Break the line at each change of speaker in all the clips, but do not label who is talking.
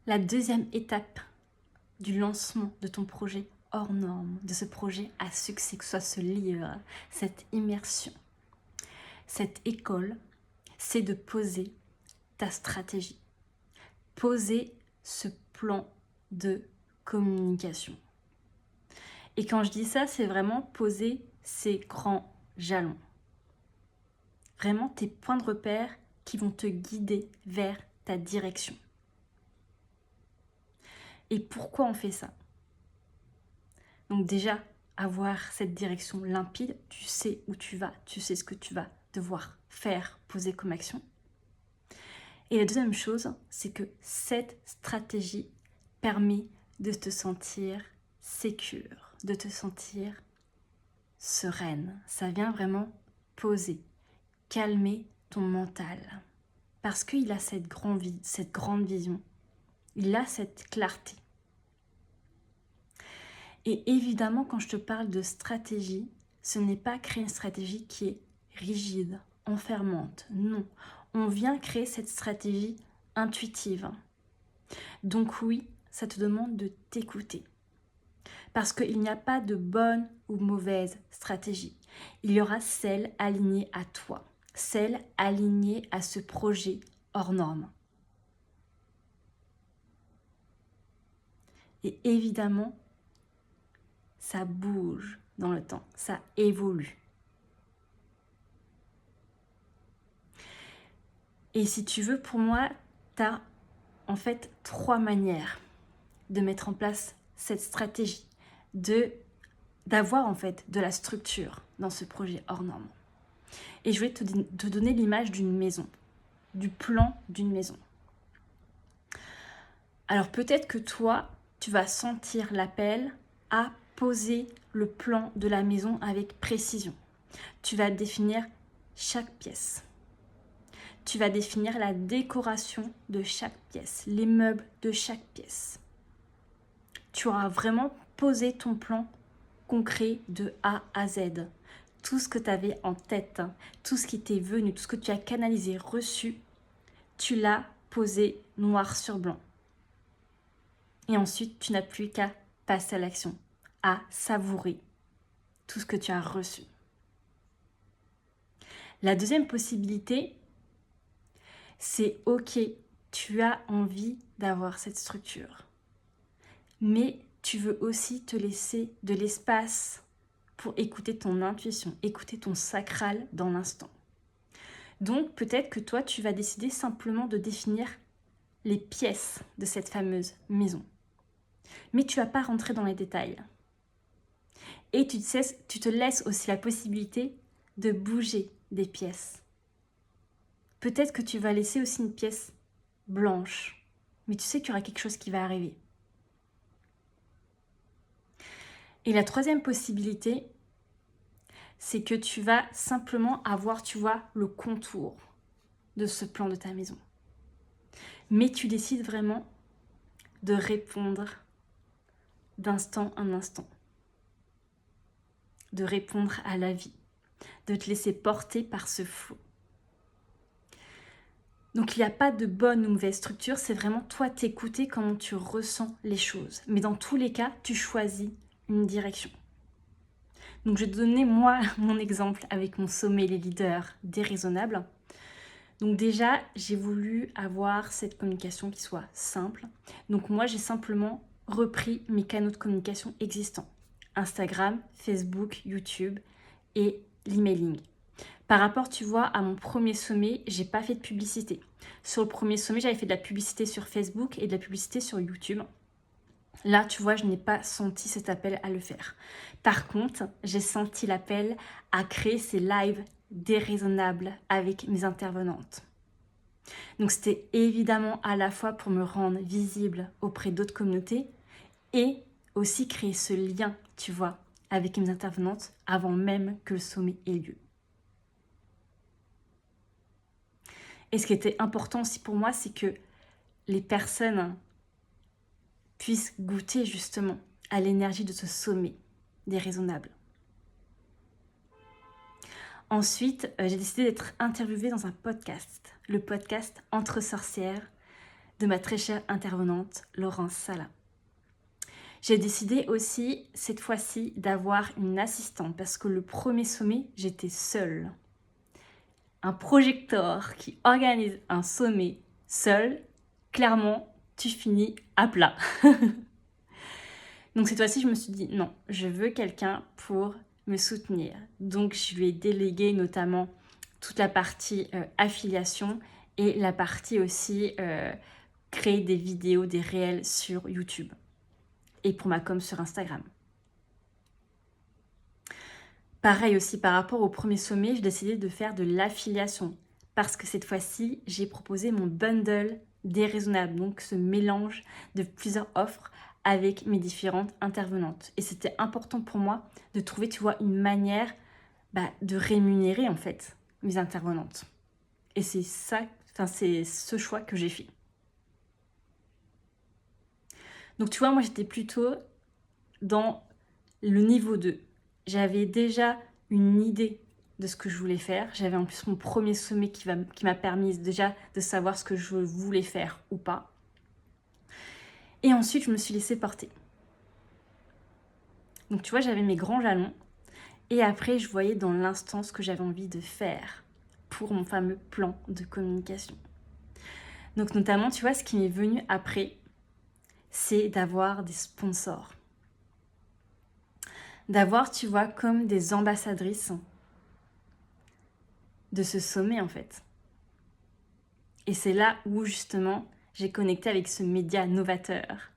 La deuxième étape du lancement de ton projet hors norme, de ce projet à succès, que ce soit ce livre, cette immersion, cette école, c'est de poser ta stratégie. Poser ce plan de communication. Et quand je dis ça, c'est vraiment poser ces grands jalons. Vraiment tes points de repère qui vont te guider vers ta direction. Et pourquoi on fait ça? Donc déjà, avoir cette direction limpide, tu sais où tu vas, tu sais ce que tu vas devoir faire, poser comme action. Et la deuxième chose, c'est que cette stratégie permet de te sentir sécure, de te sentir sereine. Ça vient vraiment poser, calmer ton mental. Parce qu'il a cette grande vision, il a cette clarté. Et évidemment, quand je te parle de stratégie, ce n'est pas créer une stratégie qui est rigide, enfermante. Non, on vient créer cette stratégie intuitive. Donc oui, ça te demande de t'écouter. Parce qu'il n'y a pas de bonne ou mauvaise stratégie. Il y aura celle alignée à toi, celle alignée à ce projet hors norme. Et évidemment, ça bouge dans le temps, ça évolue. Et si tu veux, pour moi, tu as en fait 3 manières de mettre en place cette stratégie, d'avoir en fait de la structure dans ce projet hors norme. Et je vais te donner l'image d'une maison, du plan d'une maison. Alors peut-être que toi, tu vas sentir l'appel à poser le plan de la maison avec précision. Tu vas définir chaque pièce. Tu vas définir la décoration de chaque pièce, les meubles de chaque pièce. Tu auras vraiment posé ton plan concret de A à Z. Tout ce que tu avais en tête, tout ce qui t'est venu, tout ce que tu as canalisé, reçu, tu l'as posé noir sur blanc. Et ensuite, tu n'as plus qu'à passer à l'action, à savourer tout ce que tu as reçu. La deuxième possibilité, c'est ok, tu as envie d'avoir cette structure, mais tu veux aussi te laisser de l'espace pour écouter ton intuition, écouter ton sacral dans l'instant. Donc peut-être que toi, tu vas décider simplement de définir les pièces de cette fameuse maison. Mais tu ne vas pas rentrer dans les détails. Et tu te laisses aussi la possibilité de bouger des pièces. Peut-être que tu vas laisser aussi une pièce blanche, mais tu sais qu'il y aura quelque chose qui va arriver. Et la troisième possibilité, c'est que tu vas simplement avoir, tu vois, le contour de ce plan de ta maison. Mais tu décides vraiment de répondre d'instant en instant, de répondre à la vie, de te laisser porter par ce flot. Donc il n'y a pas de bonne ou mauvaise structure, c'est vraiment toi t'écouter comment tu ressens les choses. Mais dans tous les cas, tu choisis une direction. Donc je vais te donner moi mon exemple avec mon sommet les leaders déraisonnables. Donc déjà, j'ai voulu avoir cette communication qui soit simple. Donc moi, j'ai simplement repris mes canaux de communication existants. Instagram, Facebook, YouTube et l'emailing. Par rapport, tu vois, à mon premier sommet, j'ai pas fait de publicité. Sur le premier sommet, j'avais fait de la publicité sur Facebook et de la publicité sur YouTube. Là, tu vois, je n'ai pas senti cet appel à le faire. Par contre, j'ai senti l'appel à créer ces lives déraisonnables avec mes intervenantes. Donc, c'était évidemment à la fois pour me rendre visible auprès d'autres communautés et aussi créer ce lien, tu vois, avec mes intervenantes avant même que le sommet ait lieu. Et ce qui était important aussi pour moi, c'est que les personnes puissent goûter justement à l'énergie de ce sommet déraisonnable. Ensuite, j'ai décidé d'être interviewée dans un podcast, le podcast Entre sorcières, de ma très chère intervenante Laurence Sala. J'ai décidé aussi, cette fois-ci, d'avoir une assistante parce que le premier sommet, j'étais seule. Un projecteur qui organise un sommet seul, clairement, tu finis à plat. Donc cette fois-ci, je me suis dit non, je veux quelqu'un pour me soutenir. Donc je lui ai délégué notamment toute la partie affiliation et la partie aussi créer des vidéos, des réels sur YouTube et pour ma com sur Instagram. Pareil aussi par rapport au premier sommet, j'ai décidé de faire de l'affiliation parce que cette fois-ci, j'ai proposé mon bundle déraisonnable, donc ce mélange de plusieurs offres avec mes différentes intervenantes. Et c'était important pour moi de trouver, tu vois, une manière de rémunérer en fait mes intervenantes. Et c'est ça, c'est ce choix que j'ai fait. Donc tu vois, moi j'étais plutôt dans le niveau 2. J'avais déjà une idée de ce que je voulais faire. J'avais en plus mon premier sommet qui m'a permis déjà de savoir ce que je voulais faire ou pas. Et ensuite, je me suis laissée porter. Donc tu vois, j'avais mes grands jalons. Et après, je voyais dans l'instant ce que j'avais envie de faire pour mon fameux plan de communication. Donc notamment, tu vois, ce qui m'est venu après, c'est d'avoir des sponsors. D'avoir, tu vois, comme des ambassadrices de ce sommet en fait. Et c'est là où justement j'ai connecté avec ce média novateur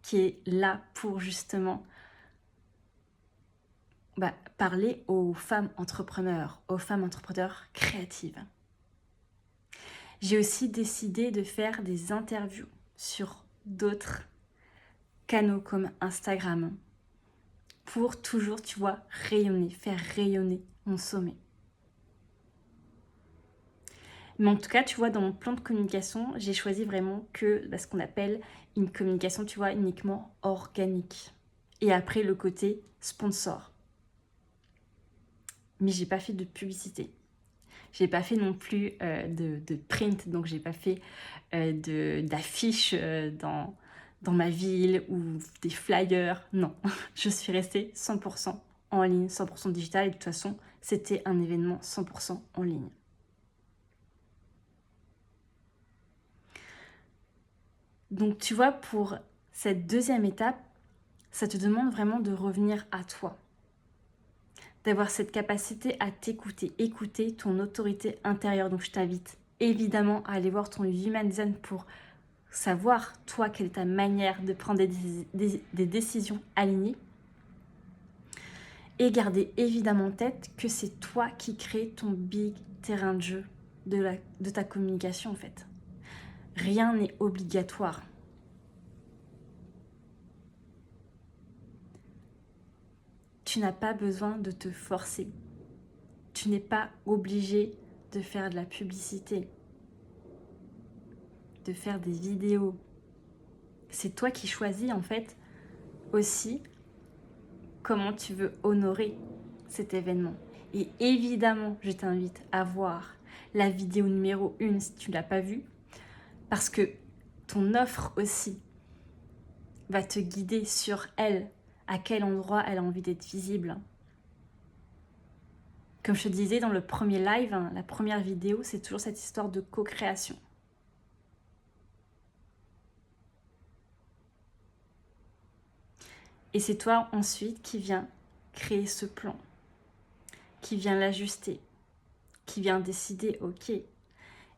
qui est là pour justement parler aux femmes entrepreneurs créatives. J'ai aussi décidé de faire des interviews sur d'autres canaux comme Instagram pour toujours, tu vois, faire rayonner mon sommet. Mais en tout cas, tu vois, dans mon plan de communication, j'ai choisi vraiment que ce qu'on appelle une communication, tu vois, uniquement organique. Et après, le côté sponsor. Mais j'ai pas fait de publicité. J'ai pas fait non plus de print, donc j'ai pas fait d'affiches dans ma ville ou des flyers. Non, je suis restée 100% en ligne, 100% digital. Et de toute façon, c'était un événement 100% en ligne. Donc tu vois, pour cette deuxième étape, ça te demande vraiment de revenir à toi. D'avoir cette capacité à t'écouter, écouter ton autorité intérieure. Donc je t'invite évidemment à aller voir ton Human Design pour savoir, toi, quelle est ta manière de prendre des décisions alignées. Et garder évidemment en tête que c'est toi qui crée ton big terrain de jeu de ta communication en fait. Rien n'est obligatoire. Tu n'as pas besoin de te forcer. Tu n'es pas obligé de faire de la publicité, de faire des vidéos. C'est toi qui choisis en fait aussi comment tu veux honorer cet événement. Et évidemment, je t'invite à voir la vidéo numéro 1 si tu ne l'as pas vue, parce que ton offre aussi va te guider sur elle, à quel endroit elle a envie d'être visible. Comme je te disais dans le premier live, la première vidéo, c'est toujours cette histoire de co-création. Et c'est toi ensuite qui viens créer ce plan, qui vient l'ajuster, qui vient décider, ok,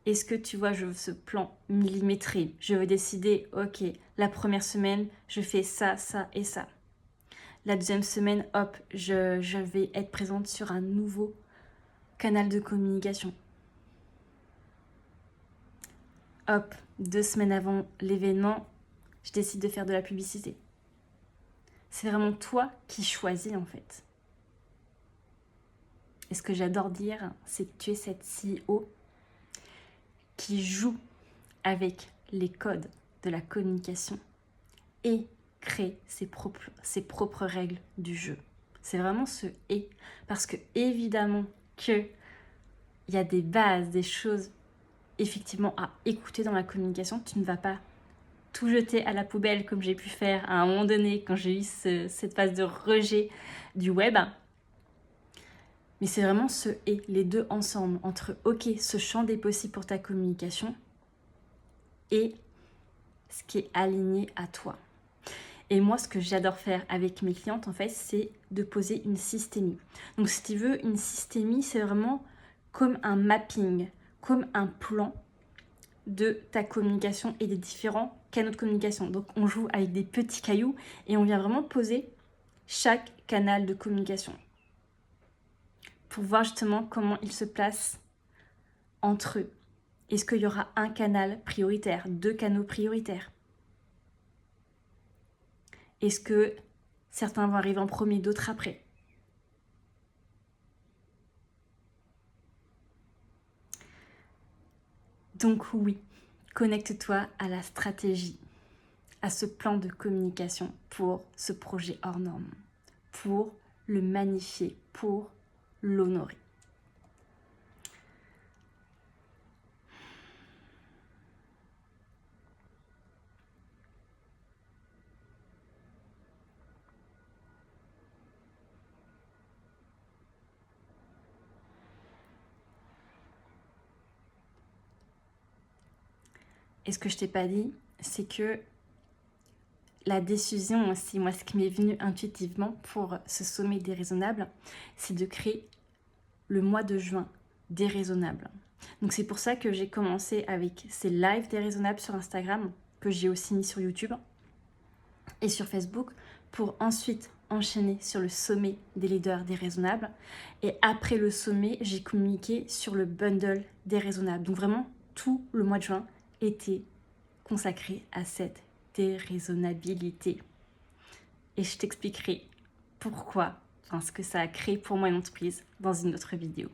est-ce que tu vois, je veux ce plan millimétré, je veux décider, ok, la première semaine, je fais ça, ça et ça. La deuxième semaine, hop, je vais être présente sur un nouveau canal de communication. Hop, 2 semaines avant l'événement, je décide de faire de la publicité. C'est vraiment toi qui choisis en fait. Et ce que j'adore dire, c'est que tu es cette CEO qui joue avec les codes de la communication et crée ses propres règles du jeu. C'est vraiment ce « et ». Parce que évidemment qu'il y a des bases, des choses effectivement à écouter dans la communication. Tu ne vas pas tout jeter à la poubelle comme j'ai pu faire à un moment donné quand j'ai eu cette phase de rejet du web. Mais c'est vraiment ce et, les deux ensemble, entre ok, ce champ des possibles pour ta communication et ce qui est aligné à toi. Et moi, ce que j'adore faire avec mes clientes, en fait, c'est de poser une systémie. Donc, si tu veux, une systémie, c'est vraiment comme un mapping, comme un plan de ta communication et des différents canaux de communication. Donc, on joue avec des petits cailloux et on vient vraiment poser chaque canal de communication pour voir justement comment ils se placent entre eux. Est-ce qu'il y aura un canal prioritaire, 2 canaux prioritaires? Est-ce que certains vont arriver en premier, d'autres après? Donc oui, connecte-toi à la stratégie, à ce plan de communication pour ce projet hors norme, pour le magnifier, pour l'honorer. Et ce que je t'ai pas dit, c'est que la décision aussi, moi ce qui m'est venu intuitivement pour ce sommet déraisonnable, c'est de créer le mois de juin déraisonnable. Donc c'est pour ça que j'ai commencé avec ces lives déraisonnables sur Instagram, que j'ai aussi mis sur YouTube et sur Facebook, pour ensuite enchaîner sur le sommet des leaders déraisonnables. Et après le sommet, j'ai communiqué sur le bundle déraisonnable. Donc vraiment, tout le mois de juin était consacré à cette déraisonnabilité. Et je t'expliquerai pourquoi, enfin ce que ça a créé pour moi une entreprise dans une autre vidéo.